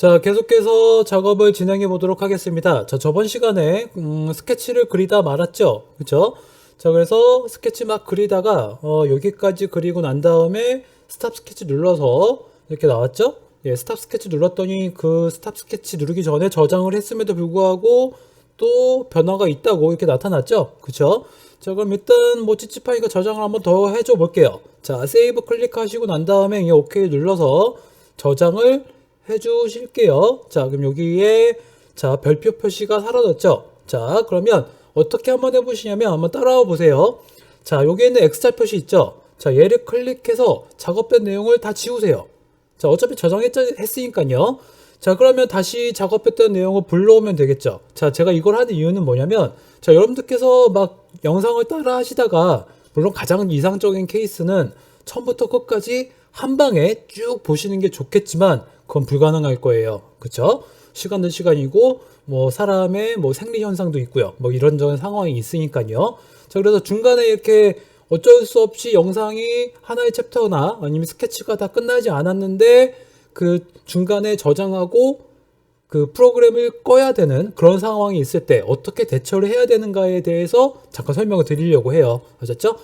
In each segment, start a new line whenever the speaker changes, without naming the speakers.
자, 계속해서 작업을 진행해 보도록 하겠습니다. 자, 저번 시간에 스케치를 그리다 말았죠. 그쵸? 자, 그래서 스케치 막 그리다가 여기까지 그리고 난 다음에 스탑 스케치 눌러서 이렇게 나왔죠? 예, 스탑 스케치 눌렀더니 그 스탑 스케치 누르기 전에 저장을 했음에도 불구하고 또 변화가 있다고 이렇게 나타났죠? 그쵸? 자, 그럼 일단 뭐 찝찝하니까 저장을 한번 더 해줘 볼게요. 자, 세이브 클릭하시고 난 다음에 이 오케이 눌러서 저장을 해주실게요. 자, 그럼 여기에 자 별표 표시가 사라졌죠. 자, 그러면 어떻게 한번 해보시냐면 한번 따라와 보세요. 자, 여기에 있는 X자 표시 있죠. 자, 얘를 클릭해서 작업된 내용을 다 지우세요. 자, 어차피 저장했으니까요. 자, 그러면 다시 작업했던 내용을 불러오면 되겠죠. 자, 제가 이걸 하는 이유는 뭐냐면, 자, 여러분들께서 막 영상을 따라 하시다가, 물론 가장 이상적인 케이스는 처음부터 끝까지 한 방에 쭉 보시는 게 좋겠지만, 그건 불가능할 거예요. 그쵸? 시간도 시간이고, 뭐, 사람의 뭐 생리 현상도 있고요. 뭐 이런저런 상황이 있으니까요. 자, 그래서 중간에 이렇게 어쩔 수 없이 영상이 하나의 챕터나 아니면 스케치가 다 끝나지 않았는데, 그 중간에 저장하고 그 프로그램을 꺼야 되는 그런 상황이 있을 때 어떻게 대처를 해야 되는가에 대해서 잠깐 설명을 드리려고 해요. 아셨죠?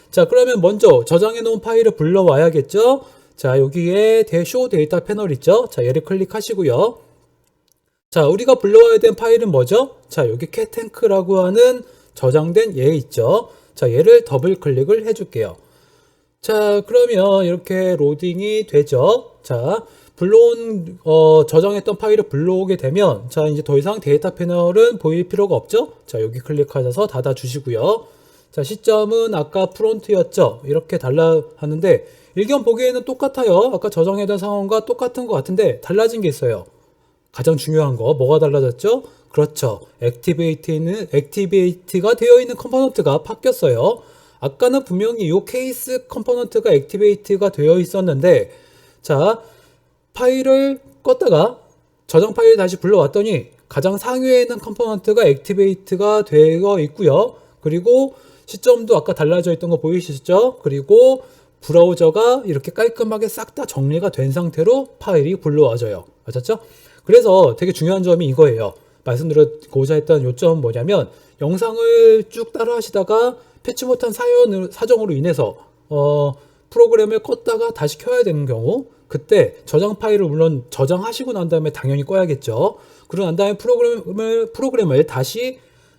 자, 그러면 먼저 저장해 놓은 파일을 불러와야겠죠? 자, 여기에 쇼 데이터 패널 있죠? 자, 얘를 클릭하시고요. 자, 우리가 불러와야 된 파일은 뭐죠? 자, 여기 캣탱크라고 하는 저장된 얘 있죠? 자, 얘를 더블 클릭을 해줄게요. 자, 그러면 이렇게 로딩이 되죠? 자, 불러온 저장했던 파일을 불러오게 되면 자, 이제 더 이상 데이터 패널은 보일 필요가 없죠? 자, 여기 클릭하셔서 닫아 주시고요. 자, 시점은 아까 프론트였죠? 이렇게 달라 하는데 일견 보기에는 똑같아요. 아까 저장했던 상황과 똑같은 것 같은데 달라진 게 있어요. 가장 중요한 거 뭐가 달라졌죠? 그렇죠. 액티베이트가 되어 있는 컴포넌트가 바뀌었어요. 아까는 분명히 이 케이스 컴포넌트가 액티베이트가 되어 있었는데 자, 파일을 껐다가 저장 파일 다시 불러왔더니 가장 상위에 있는 컴포넌트가 액티베이트가 되어 있고요. 그리고 시점도 아까 달라져 있던 거 보이시죠? 그리고 브라우저가 이렇게 깔끔하게 싹 다 정리가 된 상태로 파일이 불러와져요. 아셨죠? 그래서 되게 중요한 점이 이거예요. 말씀드리고자 했던 요점은 뭐냐면 영상을 쭉 따라 하시다가 패치 못한 사정으로 인해서 프로그램을 껐다가 다시 켜야 되는 경우 그때 저장 파일을 물론 저장하시고 난 다음에 당연히 꺼야겠죠. 그러고 난 다음에 프로그램을 다시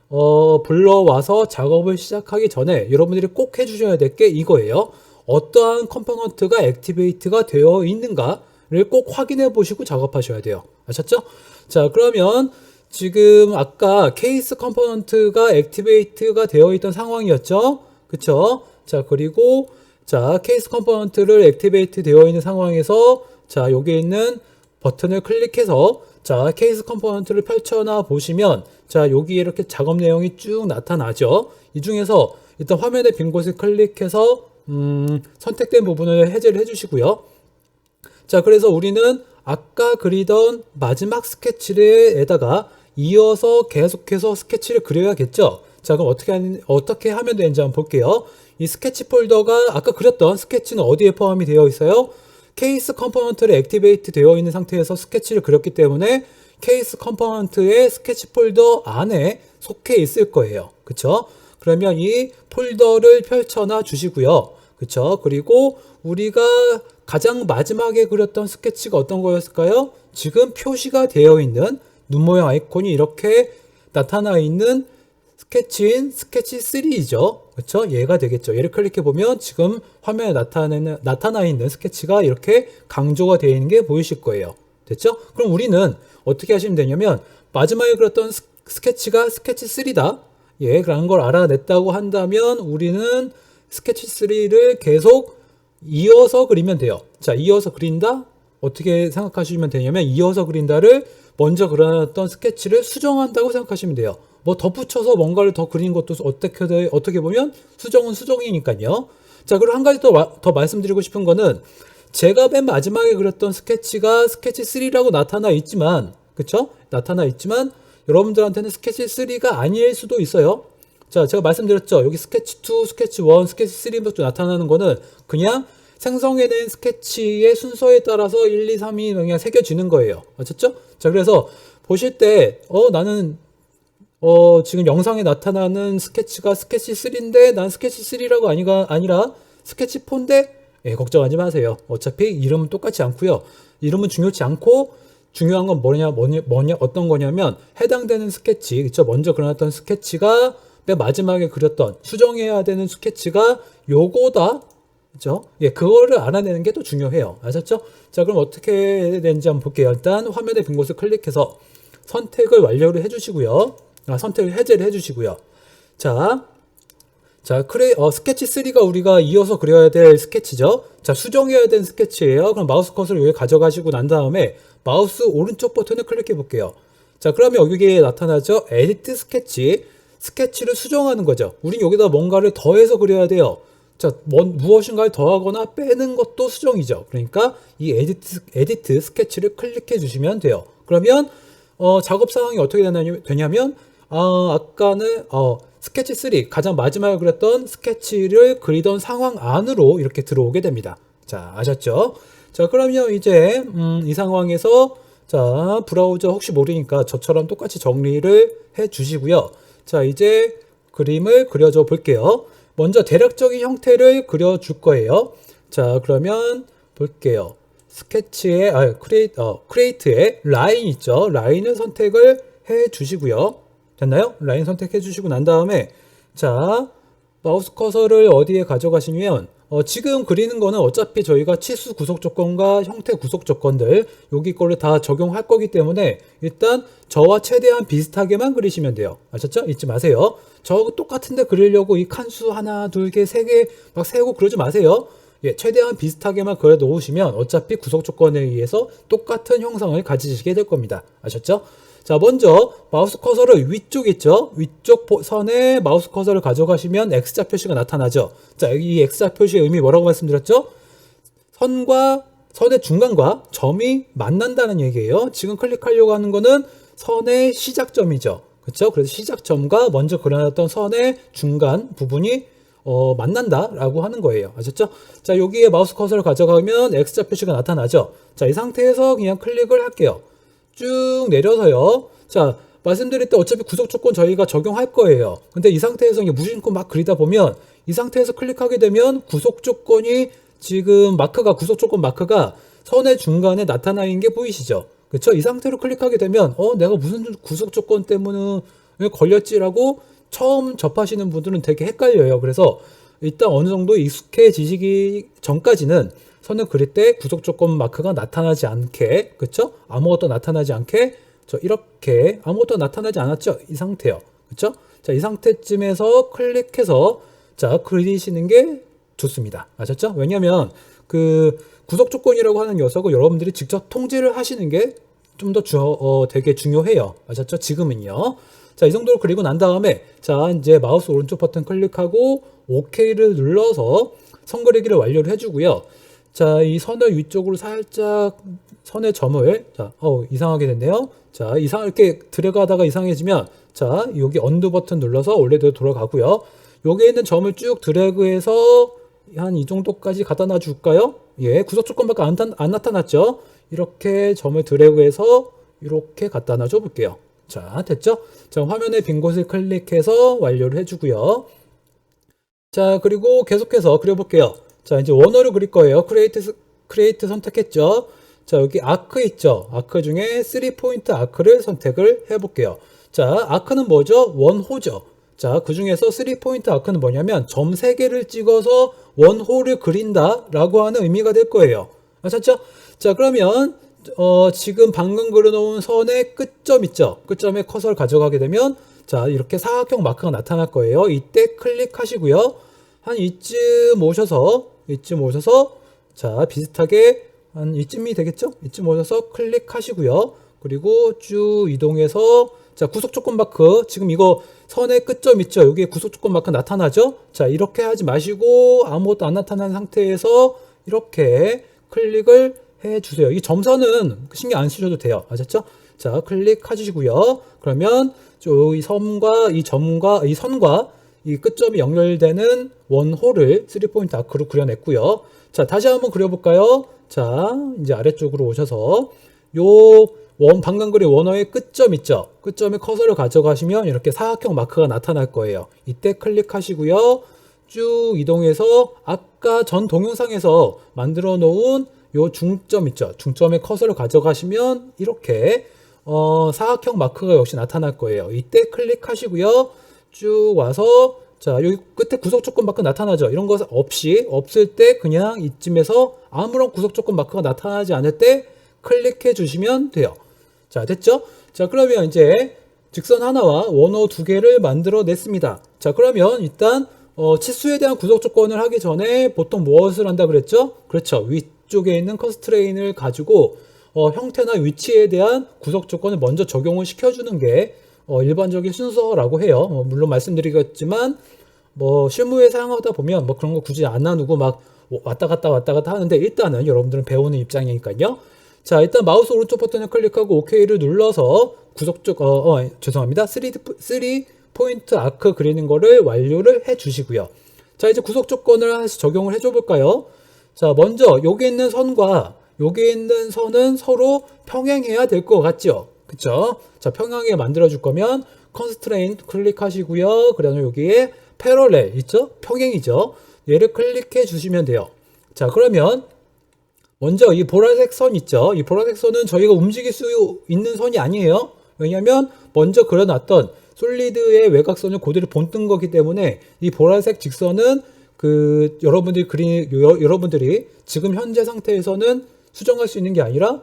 불러와서 작업을 시작하기 전에 여러분들이 꼭 해주셔야 될 게 이거예요. 어떠한 컴포넌트가 액티베이트가 되어 있는가를 꼭 확인해 보시고 작업하셔야 돼요. 아셨죠? 자, 그러면 지금 아까 케이스 컴포넌트가 액티베이트가 되어 있던 상황이었죠? 그쵸? 자, 그리고 자, 케이스 컴포넌트를 액티베이트 되어 있는 상황에서 자, 여기에 있는 버튼을 클릭해서 자, 케이스 컴포넌트를 펼쳐놔 보시면 자, 여기에 이렇게 작업 내용이 쭉 나타나죠. 이 중에서 일단 화면의 빈 곳을 클릭해서 선택된 부분을 해제를 해주시고요. 자, 그래서 우리는 아까 그리던 마지막 스케치에다가 이어서 계속해서 스케치를 그려야겠죠. 자, 그럼 어떻게 하면 되는지 한번 볼게요. 이 스케치 폴더가 아까 그렸던 스케치는 어디에 포함이 되어 있어요? 케이스 컴포넌트를 액티베이트 되어 있는 상태에서 스케치를 그렸기 때문에 케이스 컴포넌트의 스케치 폴더 안에 속해 있을 거예요. 그쵸? 그러면 이 폴더를 펼쳐놔 주시고요. 그쵸? 그리고 우리가 가장 마지막에 그렸던 스케치가 어떤 거였을까요? 지금 표시가 되어 있는 눈 모양 아이콘이 이렇게 나타나 있는 스케치인 스케치 3죠. 그렇죠? 얘가 되겠죠. 얘를 클릭해 보면 지금 화면에 나타나 있는 스케치가 이렇게 강조가 되어 있는 게 보이실 거예요. 됐죠? 그럼 우리는 어떻게 하시면 되냐면 마지막에 그렸던 스케치가 스케치 3다. 예, 그런 걸 알아냈다고 한다면 우리는 스케치 3를 계속 이어서 그리면 돼요. 자, 이어서 그린다? 어떻게 생각하시면 되냐면 이어서 그린다를 먼저 그려놨던 스케치를 수정한다고 생각하시면 돼요. 뭐 덧붙여서 뭔가를 더 그린 것도 어떻게 보면 수정은 수정이니까요. 자, 그리고 한 가지 더 말씀드리고 싶은 거는 제가 맨 마지막에 그렸던 스케치가 스케치 3라고 나타나 있지만, 그쵸? 나타나 있지만 여러분들한테는 스케치 3가 아닐 수도 있어요. 자, 제가 말씀드렸죠. 여기 스케치 2, 스케치 1, 스케치 3부터 나타나는 거는 그냥 생성해낸 스케치의 순서에 따라서 1, 2, 3이 그냥 새겨지는 거예요. 아셨죠? 자, 그래서 보실 때, 나는, 지금 영상에 나타나는 스케치가 스케치 3인데, 난 스케치 3라고 아니라 스케치 4인데, 예, 걱정하지 마세요. 어차피 이름은 똑같지 않고요. 이름은 중요치 않고, 중요한 건 어떤 거냐면, 해당되는 스케치, 그쵸? 먼저 그려놨던 스케치가 맨 마지막에 그렸던, 수정해야 되는 스케치가 요거다. 그죠? 예, 그거를 알아내는 게 또 중요해요. 아셨죠? 자, 그럼 어떻게 되는지 한번 볼게요. 일단 화면의 빈 곳을 클릭해서 선택을 완료를 해주시고요. 선택을 해제를 해주시고요. 자, 스케치 3가 우리가 이어서 그려야 될 스케치죠. 자, 수정해야 되는 스케치예요. 그럼 마우스 컷을 여기 가져가시고 난 다음에 마우스 오른쪽 버튼을 클릭해 볼게요. 자, 그러면 여기에 나타나죠. 에디트 스케치. 스케치를 수정하는 거죠. 우린 여기다 뭔가를 더해서 그려야 돼요. 자, 무엇인가를 더하거나 빼는 것도 수정이죠. 그러니까 이 에디트 스케치를 클릭해 주시면 돼요. 그러면 작업 상황이 어떻게 되냐면 아까는 스케치 3 가장 마지막에 그렸던 스케치를 그리던 상황 안으로 이렇게 들어오게 됩니다. 자, 아셨죠? 자, 그러면 이제 이 상황에서 자, 브라우저 혹시 모르니까 저처럼 똑같이 정리를 해 주시고요. 자, 이제 그림을 그려줘 볼게요. 먼저 대략적인 형태를 그려줄 거예요. 자, 그러면 볼게요. 스케치에, 크리에이트에 라인 있죠. 라인을 선택을 해 주시고요. 됐나요? 라인 선택해 주시고 난 다음에, 자, 마우스 커서를 어디에 가져가시면, 지금 그리는 거는 어차피 저희가 치수 구속 조건과 형태 구속 조건들, 여기 거를 다 적용할 거기 때문에, 일단 저와 최대한 비슷하게만 그리시면 돼요. 아셨죠? 잊지 마세요. 저 똑같은데 그리려고 이 칸수 하나, 둘 개, 세 개 막 세우고 그러지 마세요. 예, 최대한 비슷하게만 그려 놓으시면 어차피 구속 조건에 의해서 똑같은 형상을 가지시게 될 겁니다. 아셨죠? 자, 먼저 마우스 커서를 위쪽 있죠? 위쪽 선에 마우스 커서를 가져가시면 X자 표시가 나타나죠. 자, 이 X자 표시의 의미 뭐라고 말씀드렸죠? 선의 중간과 점이 만난다는 얘기예요. 지금 클릭하려고 하는 거는 선의 시작점이죠. 그렇죠? 그래서 시작점과 먼저 그려놨던 선의 중간 부분이 만난다라고 하는 거예요. 아셨죠? 자, 여기에 마우스 커서를 가져가면 X자 표시가 나타나죠. 자, 이 상태에서 그냥 클릭을 할게요. 쭉 내려서요. 자, 말씀드릴 때 어차피 구속 조건 저희가 적용할 거예요. 근데 이 상태에서 무심코 막 그리다 보면 이 상태에서 클릭하게 되면 구속 조건이 지금 구속 조건 마크가 선의 중간에 나타나 있는 게 보이시죠? 그렇죠? 이 상태로 클릭하게 되면 내가 무슨 구속 조건 때문에 걸렸지라고 처음 접하시는 분들은 되게 헷갈려요. 그래서 일단 어느 정도 익숙해지시기 전까지는 선을 그릴 때 구속 조건 마크가 나타나지 않게, 그렇죠? 아무것도 나타나지 않게, 이렇게 아무것도 나타나지 않았죠? 이 상태요. 그렇죠? 자, 이 상태쯤에서 클릭해서 자, 그리시는 게 좋습니다. 아셨죠? 왜냐면 그 구속 조건이라고 하는 녀석을 여러분들이 직접 통제를 하시는 게 좀 더 되게 중요해요. 아셨죠? 지금은요. 자, 이 정도로 그리고 난 다음에 자, 이제 마우스 오른쪽 버튼 클릭하고 OK를 눌러서 선 그리기를 완료를 해주고요. 자, 이 선을 위쪽으로 살짝 선의 점을 이상하게 됐네요. 자, 이렇게 들어가다가 이상해지면 자, 여기 언두 버튼 눌러서 원래대로 돌아가고요. 여기에 있는 점을 쭉 드래그해서 한 이 정도까지 갖다 놔 줄까요? 예, 구속 조건밖에 안 나타났죠? 이렇게 점을 드래그해서 이렇게 갖다 놔 줘 볼게요. 자, 됐죠? 자, 화면의 빈 곳을 클릭해서 완료를 해주고요. 자, 그리고 계속해서 그려볼게요. 자, 이제 원어를 그릴 거예요. 크리에이트 선택했죠? 자, 여기 아크 있죠? 아크 중에 3포인트 아크를 선택을 해볼게요. 자, 아크는 뭐죠? 원호죠. 자, 그 중에서 3포인트 아크는 뭐냐면 점 3개를 찍어서 원호를 그린다 라고 하는 의미가 될 거예요. 아셨죠? 자, 그러면 지금 방금 그려놓은 선의 끝점 있죠? 끝점에 커서를 가져가게 되면 자, 이렇게 사각형 마크가 나타날 거예요. 이때 클릭하시고요. 한 이쯤 오셔서 자, 비슷하게 한 이쯤이 되겠죠? 이쯤 오셔서 클릭하시고요. 그리고 쭉 이동해서 자, 구속 조건 마크 지금 이거 선의 끝점 있죠? 여기에 구속 조건 마크 나타나죠? 자, 이렇게 하지 마시고 아무것도 안 나타난 상태에서 이렇게 클릭을 해주세요. 이 점선은 신경 안 쓰셔도 돼요. 아셨죠? 자, 클릭해주시고요. 그러면 이 섬과 이 점과 이 선과 이 끝점이 연결되는 원호를 3포인트 아크로 그려냈고요. 자, 다시 한번 그려볼까요? 자, 이제 아래쪽으로 오셔서 요 방금 그린 원호의 끝점 있죠? 끝점에 커서를 가져가시면 이렇게 사각형 마크가 나타날 거예요. 이때 클릭하시고요. 쭉 이동해서 아까 전 동영상에서 만들어 놓은 요 중점 있죠? 중점에 커서를 가져가시면 이렇게 사각형 마크가 역시 나타날 거예요. 이때 클릭하시고요. 쭉 와서 자, 여기 끝에 구속 조건 마크 나타나죠? 이런 것 없을 때 그냥 이쯤에서 아무런 구속 조건 마크가 나타나지 않을 때 클릭해 주시면 돼요. 자, 됐죠? 자, 그러면 이제 직선 하나와 원호 두 개를 만들어 냈습니다. 자, 그러면 일단 치수에 대한 구속 조건을 하기 전에 보통 무엇을 한다 그랬죠? 그렇죠. 위쪽에 있는 컨스트레인을 가지고 형태나 위치에 대한 구속 조건을 먼저 적용을 시켜주는 게 일반적인 순서라고 해요. 물론 말씀드리겠지만 실무에 사용하다 보면 그런 거 굳이 안 나누고 막 왔다 갔다 하는데 일단은 여러분들은 배우는 입장이니까요. 자, 일단 마우스 오른쪽 버튼을 클릭하고 OK를 눌러서 죄송합니다. 3포인트 아크 그리는 거를 완료를 해 주시고요. 자, 이제 구속 조건을 하나씩 적용을 해줘 볼까요? 자, 먼저 여기 있는 선과 여기 있는 선은 서로 평행해야 될 것 같죠? 그쵸? 자, 평행하게 만들어 줄 거면 컨스트레인 클릭하시고요. 그다음에 여기에 패러렐 있죠? 평행이죠? 얘를 클릭해 주시면 돼요. 자, 그러면 먼저 이 보라색 선 있죠? 이 보라색 선은 저희가 움직일 수 있는 선이 아니에요. 왜냐하면 먼저 그려놨던 솔리드의 외곽선을 그대로 본뜬 거기 때문에 이 보라색 직선은 여러분들이 지금 현재 상태에서는 수정할 수 있는 게 아니라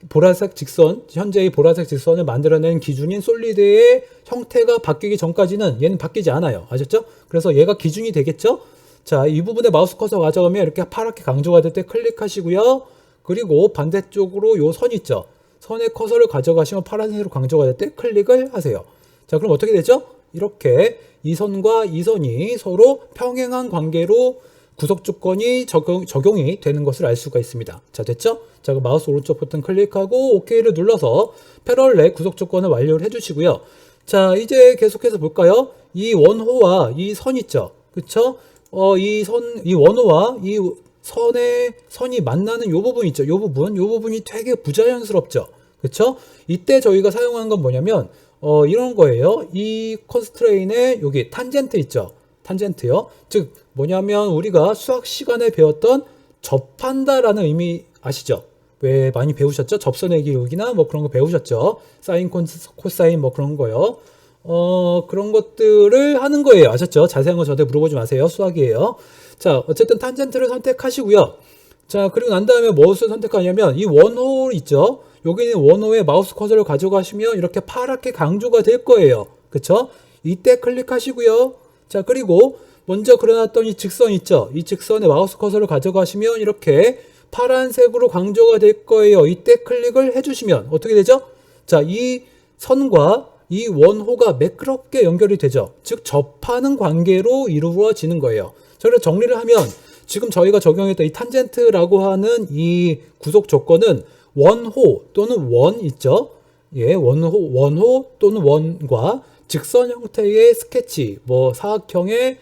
보라색 직선, 현재의 보라색 직선을 만들어낸 기준인 솔리드의 형태가 바뀌기 전까지는 얘는 바뀌지 않아요. 아셨죠? 그래서 얘가 기준이 되겠죠? 자, 이 부분에 마우스 커서 가져가면 이렇게 파랗게 강조가 될 때 클릭하시고요. 그리고 반대쪽으로 요 선 있죠? 선에 커서를 가져가시면 파란색으로 강조가 될 때 클릭을 하세요. 자, 그럼 어떻게 되죠? 이렇게 이 선과 이 선이 서로 평행한 관계로 구속 조건이 적용이 되는 것을 알 수가 있습니다. 자, 됐죠? 자, 그럼 마우스 오른쪽 버튼 클릭하고 OK를 눌러서 패러렐 구속 조건을 완료를 해주시고요. 자, 이제 계속해서 볼까요? 이 원호와 이 선 있죠? 그쵸? 이 원호와 이 선이 만나는 요 부분 있죠? 요 부분이 되게 부자연스럽죠? 그쵸? 이때 저희가 사용한 건 뭐냐면, 이런 거예요. 이 컨스트레인의 여기 탄젠트 있죠? 탄젠트요. 즉, 뭐냐면 우리가 수학 시간에 배웠던 접한다라는 의미 아시죠? 왜 많이 배우셨죠? 접선의 기울기나 그런 거 배우셨죠? 사인, 코사인 그런 거요. 그런 것들을 하는 거예요. 아셨죠? 자세한 거 저한테 물어보지 마세요. 수학이에요. 자, 어쨌든 탄젠트를 선택하시고요. 자, 그리고 난 다음에 무엇을 선택하냐면 이 원호 있죠? 여기 있는 원호에 마우스 커서를 가져가시면 이렇게 파랗게 강조가 될 거예요. 그쵸? 이때 클릭하시고요. 자, 그리고 먼저 그려놨던 이 직선 있죠? 이 직선에 마우스 커서를 가져가시면 이렇게 파란색으로 강조가 될 거예요. 이때 클릭을 해주시면 어떻게 되죠? 자, 이 선과 이 원호가 매끄럽게 연결이 되죠. 즉 접하는 관계로 이루어지는 거예요. 자, 그래서 정리를 하면 지금 저희가 적용했던 이 탄젠트라고 하는 이 구속 조건은 원호 또는 원 있죠? 예, 원호 또는 원과 직선 형태의 스케치, 사각형의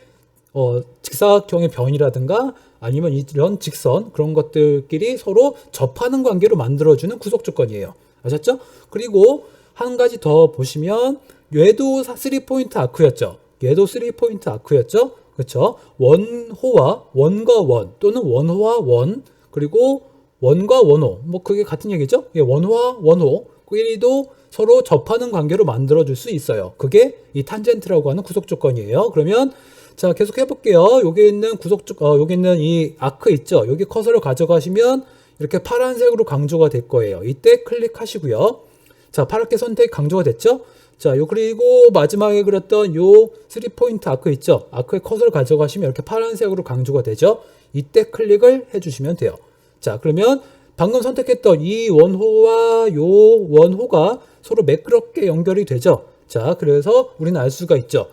직사각형의 변이라든가 아니면 이런 직선 그런 것들끼리 서로 접하는 관계로 만들어주는 구속 조건이에요. 아셨죠? 그리고 한 가지 더 보시면 얘도 3포인트 아크였죠. 얘도 3포인트 아크였죠. 그렇죠? 원과 원 또는 원호와 원 그리고 원과 원호 그게 같은 얘기죠. 예, 원호와 원호 끼리도 서로 접하는 관계로 만들어줄 수 있어요. 그게 이 탄젠트라고 하는 구속 조건이에요. 그러면 자, 계속 해볼게요. 여기 있는 여기 있는 이 아크 있죠? 여기 커서를 가져가시면 이렇게 파란색으로 강조가 될 거예요. 이때 클릭하시고요. 자, 파랗게 선택 강조가 됐죠? 자, 그리고 마지막에 그렸던 요 3포인트 아크 있죠? 아크의 커서를 가져가시면 이렇게 파란색으로 강조가 되죠? 이때 클릭을 해주시면 돼요. 자, 그러면 방금 선택했던 이 원호와 요 원호가 서로 매끄럽게 연결이 되죠? 자, 그래서 우리는 알 수가 있죠?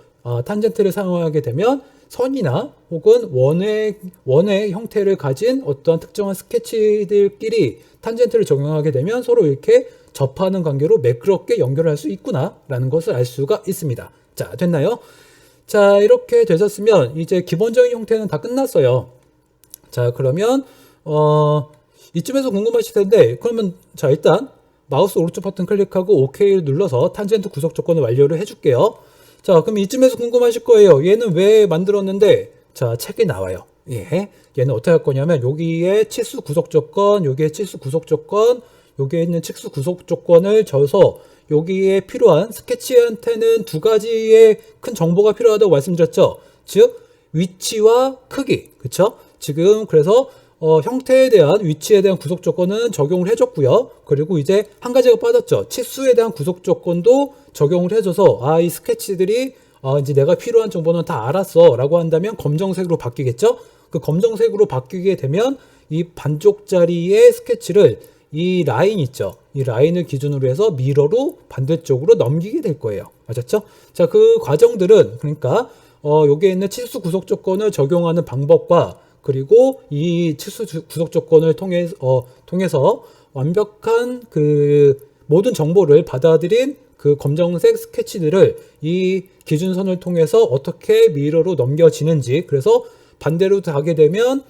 탄젠트를 사용하게 되면 선이나 혹은 원의 형태를 가진 어떠한 특정한 스케치들끼리 탄젠트를 적용하게 되면 서로 이렇게 접하는 관계로 매끄럽게 연결할 수 있구나 라는 것을 알 수가 있습니다. 자, 됐나요? 자, 이렇게 되셨으면 이제 기본적인 형태는 다 끝났어요. 자, 그러면 이쯤에서 궁금하실 텐데, 그러면 자, 일단 마우스 오른쪽 버튼 클릭하고 OK를 눌러서 탄젠트 구속 조건을 완료를 해줄게요. 자, 그럼 이쯤에서 궁금하실 거예요. 얘는 왜 만들었는데? 자, 책에 나와요. 예, 얘는 어떻게 할 거냐면 여기에 치수 구속 조건, 여기에 치수 구속 조건, 여기에 있는 치수 구속 조건을 줘서 여기에 필요한 스케치한테는 두 가지의 큰 정보가 필요하다고 말씀드렸죠. 즉 위치와 크기, 그쵸? 지금 그래서 형태에 대한 위치에 대한 구속 조건은 적용을 해줬고요. 그리고 이제 한 가지가 빠졌죠. 치수에 대한 구속 조건도 적용을 해줘서 이 스케치들이 이제 내가 필요한 정보는 다 알았어 라고 한다면 검정색으로 바뀌겠죠. 그 검정색으로 바뀌게 되면 이 반쪽짜리의 스케치를 이 라인 있죠. 이 라인을 기준으로 해서 미러로 반대쪽으로 넘기게 될 거예요. 맞았죠? 자, 그 과정들은 그러니까 여기에 있는 치수 구속 조건을 적용하는 방법과 그리고 이 치수 구속 조건을 통해서 완벽한 그 모든 정보를 받아들인 그 검정색 스케치들을 이 기준선을 통해서 어떻게 미러로 넘겨지는지, 그래서 반대로 가게 되면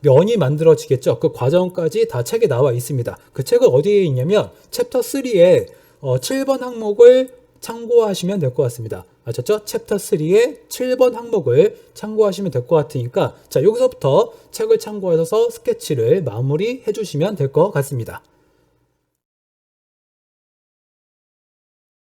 면이 만들어지겠죠. 그 과정까지 다 책에 나와 있습니다. 그 책은 어디에 있냐면 챕터 3의 7번 항목을 참고하시면 될 것 같습니다. 아셨죠? 챕터 3의 7번 항목을 참고하시면 될 것 같으니까 자, 여기서부터 책을 참고하셔서 스케치를 마무리해 주시면 될 것 같습니다.